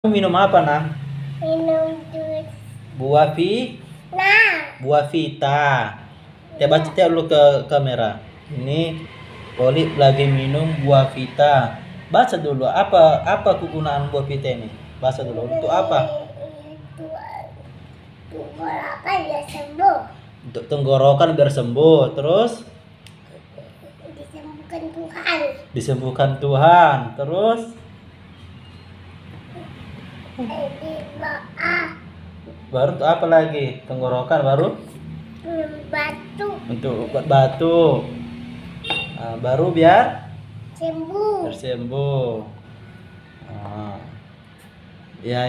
Minum apa, Nah? Minum jus. Buah vita. Coba baca dulu ke kamera. Ini Poli lagi minum buah vita. Baca dulu apa kegunaan buah vita ini? Baca dulu. Untuk apa? Tenggorokan biar sembuh. Untuk tenggorokan biar sembuh. Terus Disembuhkan Tuhan. disembuhkan Tuhan. Terus Doa. baru untuk apa lagi? Tenggorokan baru Batu. untuk obat batu. Nah, baru biar Sembuh. sembuh. Nah, ya.